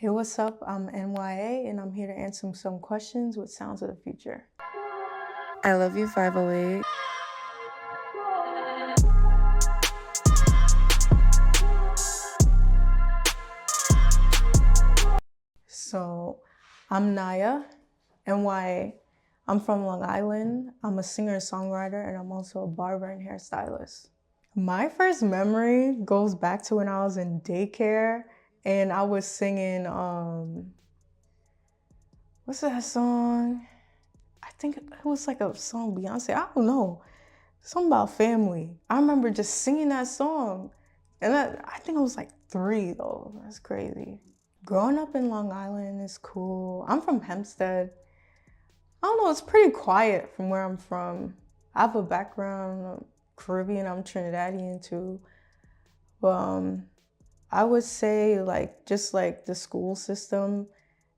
Hey, what's up? I'm N.Y.A and I'm here to answer some questions with sounds of the future. I love you, 508. So, I'm N.Y.A, N.Y.A. I'm from Long Island. I'm a singer-songwriter and I'm also a barber and hairstylist. My first memory goes back to when I was in daycare and I was singing, what's that song? I think it was like a song Beyonce, I don't know. Something about family. I remember just singing that song. And I think I was like 3 though. That's crazy. Growing up in Long Island is cool. I'm from Hempstead. I don't know, it's pretty quiet from where I'm from. I have a background, Caribbean, I'm Trinidadian too. But I would say just like the school system,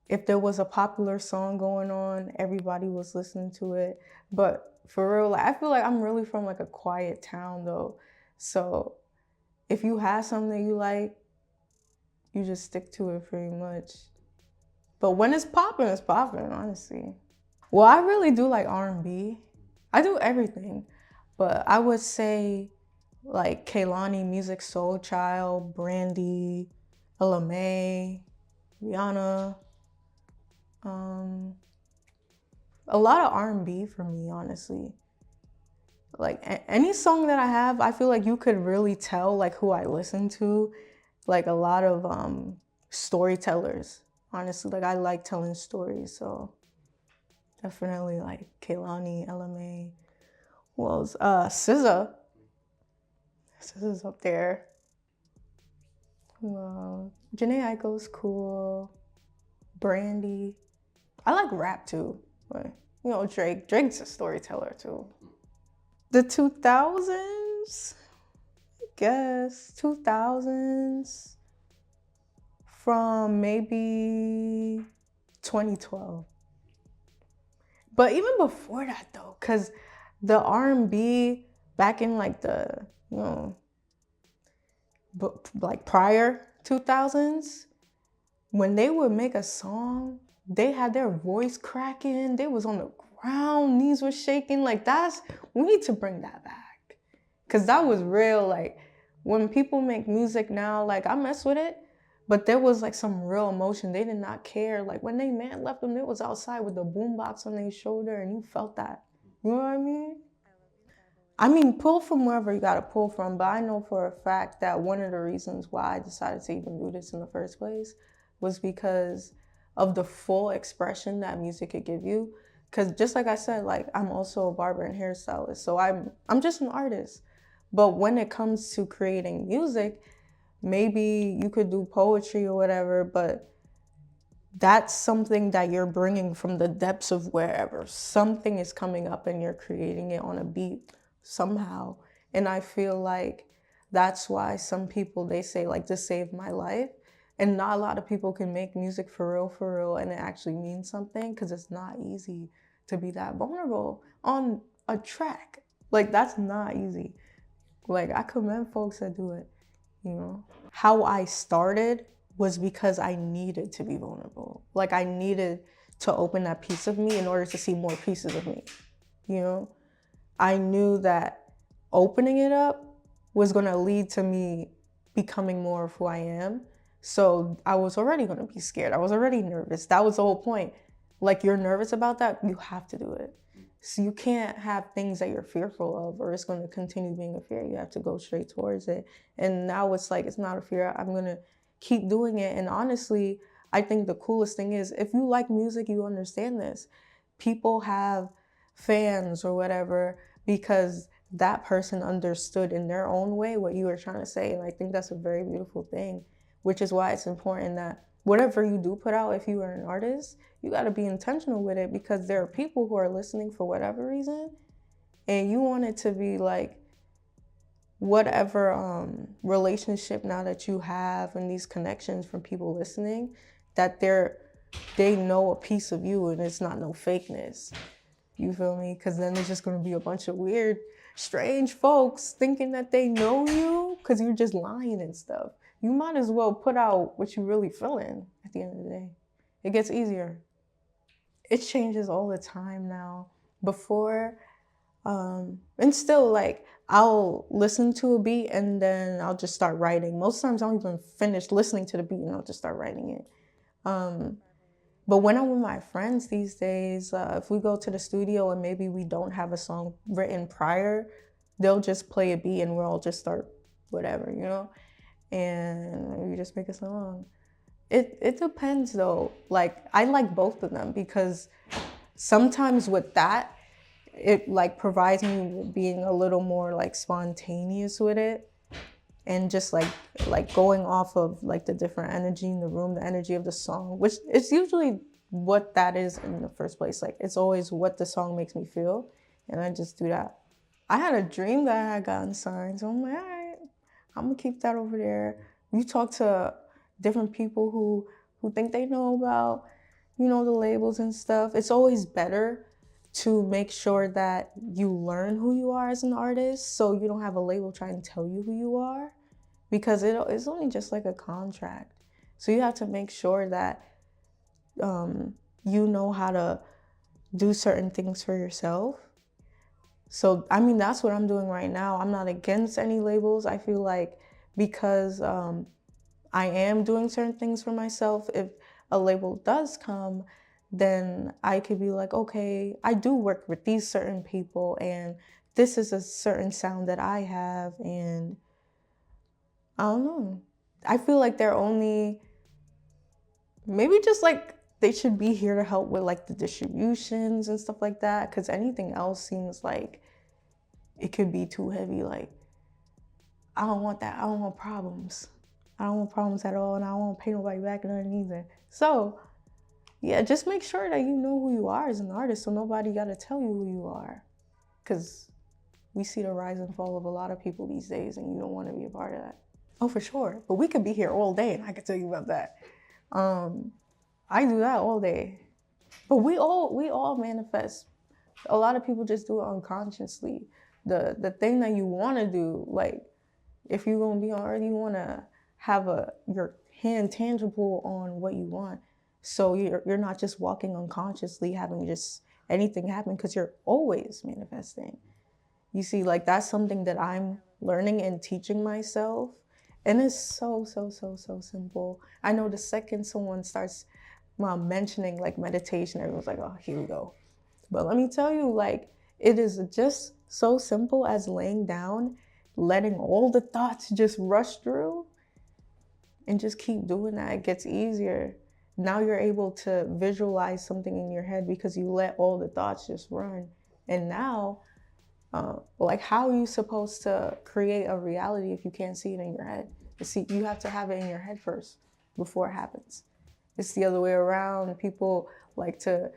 if there was a popular song going on, everybody was listening to it. But for real, I feel like I'm really from like a quiet town though. So if you have something you like, you just stick to it pretty much. But when it's popping, honestly. Well, I really do like R&B. I do everything. But I would say like Kehlani, Music Soul Child, Brandy, N.Y.A, Rihanna. A lot of R&B for me, honestly. Like any song that I have, I feel like you could really tell like who I listen to. Like a lot of storytellers, honestly. Like I like telling stories, so definitely like Kehlani, N.Y.A. Who else? SZA. SZA's up there. Well, Janae Aiko's cool. Brandy. I like rap too, but you know, Drake's a storyteller too. The 2000s, I guess, 2000s from maybe 2012. But even before that though, cause the R&B back in like the, you know, like prior 2000s, when they would make a song, they had their voice cracking, they was on the ground, knees were shaking. Like we need to bring that back. Cause that was real. Like when people make music now, like I mess with it, but there was like some real emotion. They did not care. Like when they man left them, they was outside with the boombox on their shoulder and you felt that. You know what I mean? I mean, pull from wherever you gotta pull from, but I know for a fact that one of the reasons why I decided to even do this in the first place was because of the full expression that music could give you. Cause just like I said, like I'm also a barber and hairstylist, so I'm just an artist. But when it comes to creating music, maybe you could do poetry or whatever, but that's something that you're bringing from the depths of wherever. Something is coming up and you're creating it on a beat somehow. And I feel like that's why some people, they say like, this saved my life. And not a lot of people can make music for real, and it actually means something, because it's not easy to be that vulnerable on a track. Like that's not easy. Like I commend folks that do it, you know? How I started was because I needed to be vulnerable. Like I needed to open that piece of me in order to see more pieces of me, you know? I knew that opening it up was gonna lead to me becoming more of who I am. So I was already gonna be scared. I was already nervous. That was the whole point. Like you're nervous about that, you have to do it. So you can't have things that you're fearful of or it's gonna continue being a fear. You have to go straight towards it. And now it's like, it's not a fear. I'm gonna keep doing it. And honestly, I think the coolest thing is if you like music, you understand this. People have fans or whatever because that person understood in their own way what you were trying to say. And I think that's a very beautiful thing, which is why it's important that whatever you do put out, if you are an artist, you got to be intentional with it, because there are people who are listening for whatever reason, and you want it to be like whatever relationship now that you have and these connections from people listening, that they know a piece of you and it's not no fakeness. You feel me? Because then there's just gonna be a bunch of weird, strange folks thinking that they know you because you're just lying and stuff. you might as well put out what you really feeling at the end of the day. It gets easier. It changes all the time now. Before, and still, like, I'll listen to a beat and then I'll just start writing. Most times I don't even finish listening to the beat and I'll just start writing it. But when I'm with my friends these days, if we go to the studio and maybe we don't have a song written prior, they'll just play a beat and we'll all just start whatever, and we just make a song. It depends though. Like, I like both of them because sometimes with that, it like provides me with being a little more like spontaneous with it, and just like going off of like the different energy in the room, the energy of the song, which is usually what that is in the first place. Like, it's always what the song makes me feel, and I just do that. I had a dream that I had gotten signed, so I'm like, all right, I'm gonna keep that over there. You talk to different people who think they know about, the labels and stuff. It's always better to make sure that you learn who you are as an artist, so you don't have a label trying to tell you who you are, because it's only just like a contract. So you have to make sure that you know how to do certain things for yourself. So, I mean, that's what I'm doing right now. I'm not against any labels. I feel like because I am doing certain things for myself, if a label does come, then I could be like, okay, I do work with these certain people, and this is a certain sound that I have, and I don't know. I feel like they're only, maybe just like they should be here to help with like the distributions and stuff like that, because anything else seems like it could be too heavy. Like, I don't want that. I don't want problems. I don't want problems at all, and I don't want to pay nobody back or nothing either. So, yeah, just make sure that you know who you are as an artist, so nobody got to tell you who you are. Because we see the rise and fall of a lot of people these days, and you don't want to be a part of that. Oh, for sure. But we could be here all day, and I could tell you about that. I do that all day. But we all manifest. A lot of people just do it unconsciously. The thing that you want to do, like, if you're gonna be on Earth, you want to have your hand tangible on what you want. So you're not just walking unconsciously, having just anything happen, because you're always manifesting. You see, like, that's something that I'm learning and teaching myself. And it's so, so, so, so simple. I know the second someone starts mentioning like meditation, everyone's like, oh, here we go. But let me tell you, like, it is just so simple as laying down, letting all the thoughts just rush through, and just keep doing that. It gets easier. Now you're able to visualize something in your head because you let all the thoughts just run. And now, like, how are you supposed to create a reality if you can't see it in your head? You have to have it in your head first before it happens. It's the other way around. People like to,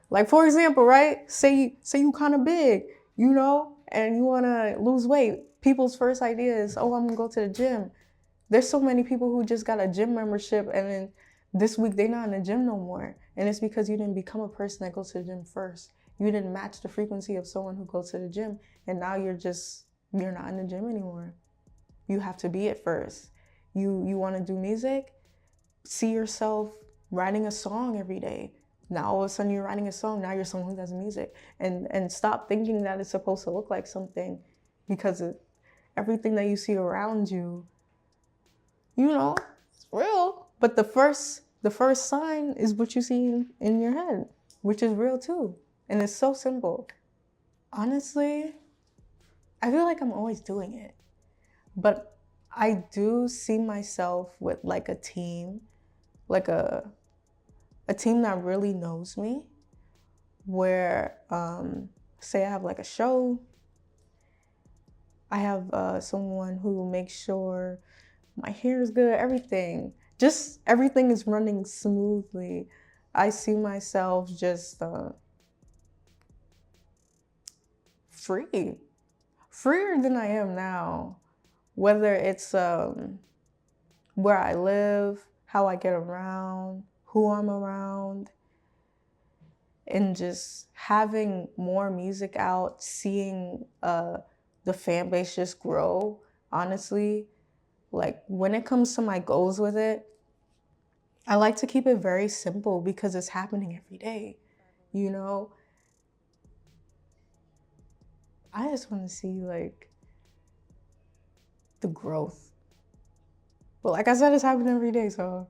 like, for example, right? Say you kind of big, and you want to lose weight. People's first idea is, oh, I'm gonna go to the gym. There's so many people who just got a gym membership, and then this week they're not in the gym no more. And it's because you didn't become a person that goes to the gym first. You didn't match the frequency of someone who goes to the gym, and now you're not in the gym anymore. You have to be it first. You want to do music? See yourself writing a song every day. Now all of a sudden you're writing a song. Now you're someone who does music, and stop thinking that it's supposed to look like something, because everything that you see around you, it's real. But the first sign is what you see in your head, which is real too. And it's so simple. Honestly, I feel like I'm always doing it. But I do see myself with like a team, like a team that really knows me, where say I have like a show, I have someone who makes sure my hair is good, just everything is running smoothly. I see myself just free, freer than I am now, whether it's where I live, how I get around, who I'm around, and just having more music out, seeing the fan base just grow. Honestly, Like when it comes to my goals with it, I like to keep it very simple because it's happening every day. You know, I just want to see like the growth. But like I said, it's happening every day. So,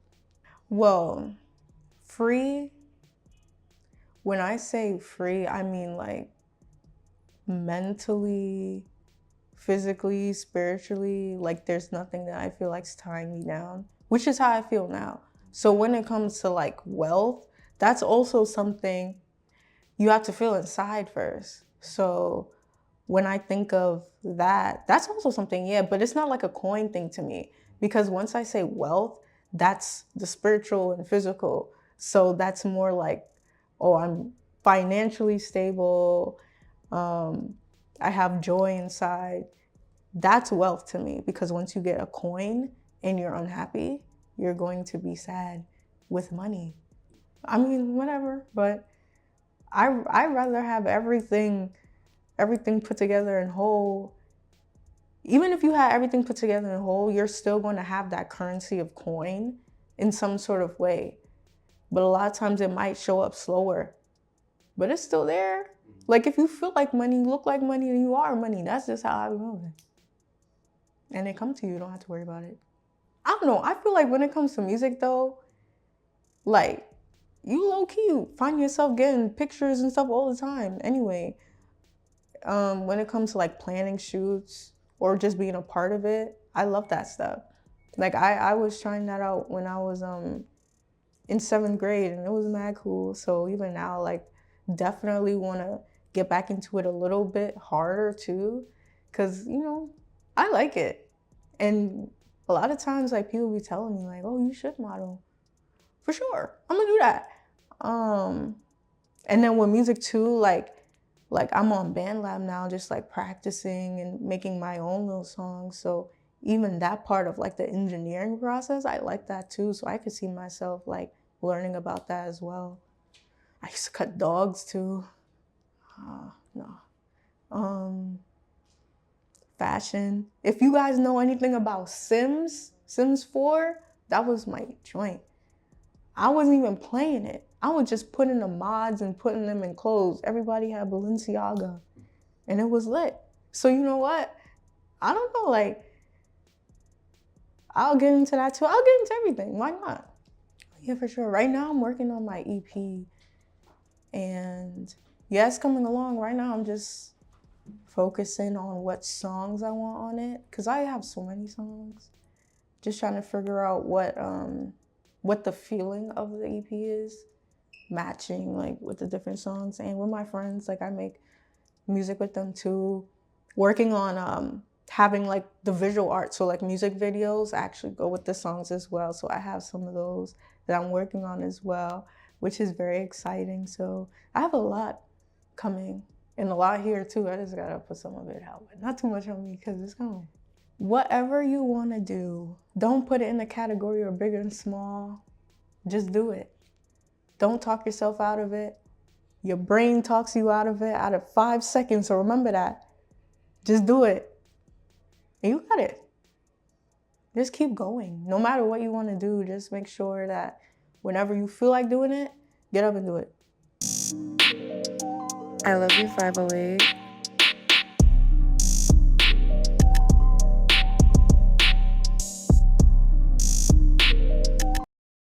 well, free, when I say free, I mean like mentally, physically, spiritually, like there's nothing that I feel like's tying me down, which is how I feel now. So when it comes to like wealth, that's also something you have to feel inside first. So when I think of that, that's also something, yeah, but it's not like a coin thing to me because once I say wealth, that's the spiritual and physical. So that's more like, oh, I'm financially stable. Um, I have joy inside. That's wealth to me because once you get a coin and you're unhappy, you're going to be sad with money. I mean, whatever, but I rather have everything put together and whole. Even if you had everything put together and whole, you're still going to have that currency of coin in some sort of way. But a lot of times it might show up slower, but it's still there. Like if you feel like money, you look like money, and you are money. That's just how I be moving. And they come to you, you don't have to worry about it. I don't know. I feel like when it comes to music though, like you low key find yourself getting pictures and stuff all the time. Anyway, when it comes to like planning shoots or just being a part of it, I love that stuff. Like I was trying that out when I was in 7th grade and it was mad cool. So even now, like definitely want to get back into it a little bit harder too, cause I like it. And a lot of times like people be telling me like, oh, you should model. For sure, I'm gonna do that. Um, and then with music too, like I'm on BandLab now, just like practicing and making my own little songs. So even that part of like the engineering process, I like that too. So I could see myself like learning about that as well. I used to cut dogs too. No. Fashion. If you guys know anything about Sims 4, that was my joint. I wasn't even playing it. I was just putting the mods and putting them in clothes. Everybody had Balenciaga and it was lit. So you know what? I don't know, like, I'll get into that too. I'll get into everything. Why not? Yeah, for sure. Right now I'm working on my EP and yeah, it's coming along. Right now I'm just focusing on what songs I want on it because I have so many songs. Just trying to figure out what the feeling of the EP is, matching like with the different songs. And with my friends, like I make music with them too. Working on having like the visual art, so like music videos actually go with the songs as well. So I have some of those that I'm working on as well, which is very exciting. So I have a lot coming and a lot here too. I just gotta put some of it out, but not too much on me because it's coming. Whatever you want to do, don't put it in the category of big and small. Just do it. Don't talk yourself out of it. Your brain talks you out of it out of 5 seconds, so remember that. Just do it. And you got it. Just keep going. No matter what you want to do, just make sure that whenever you feel like doing it, get up and do it. I love you, 508.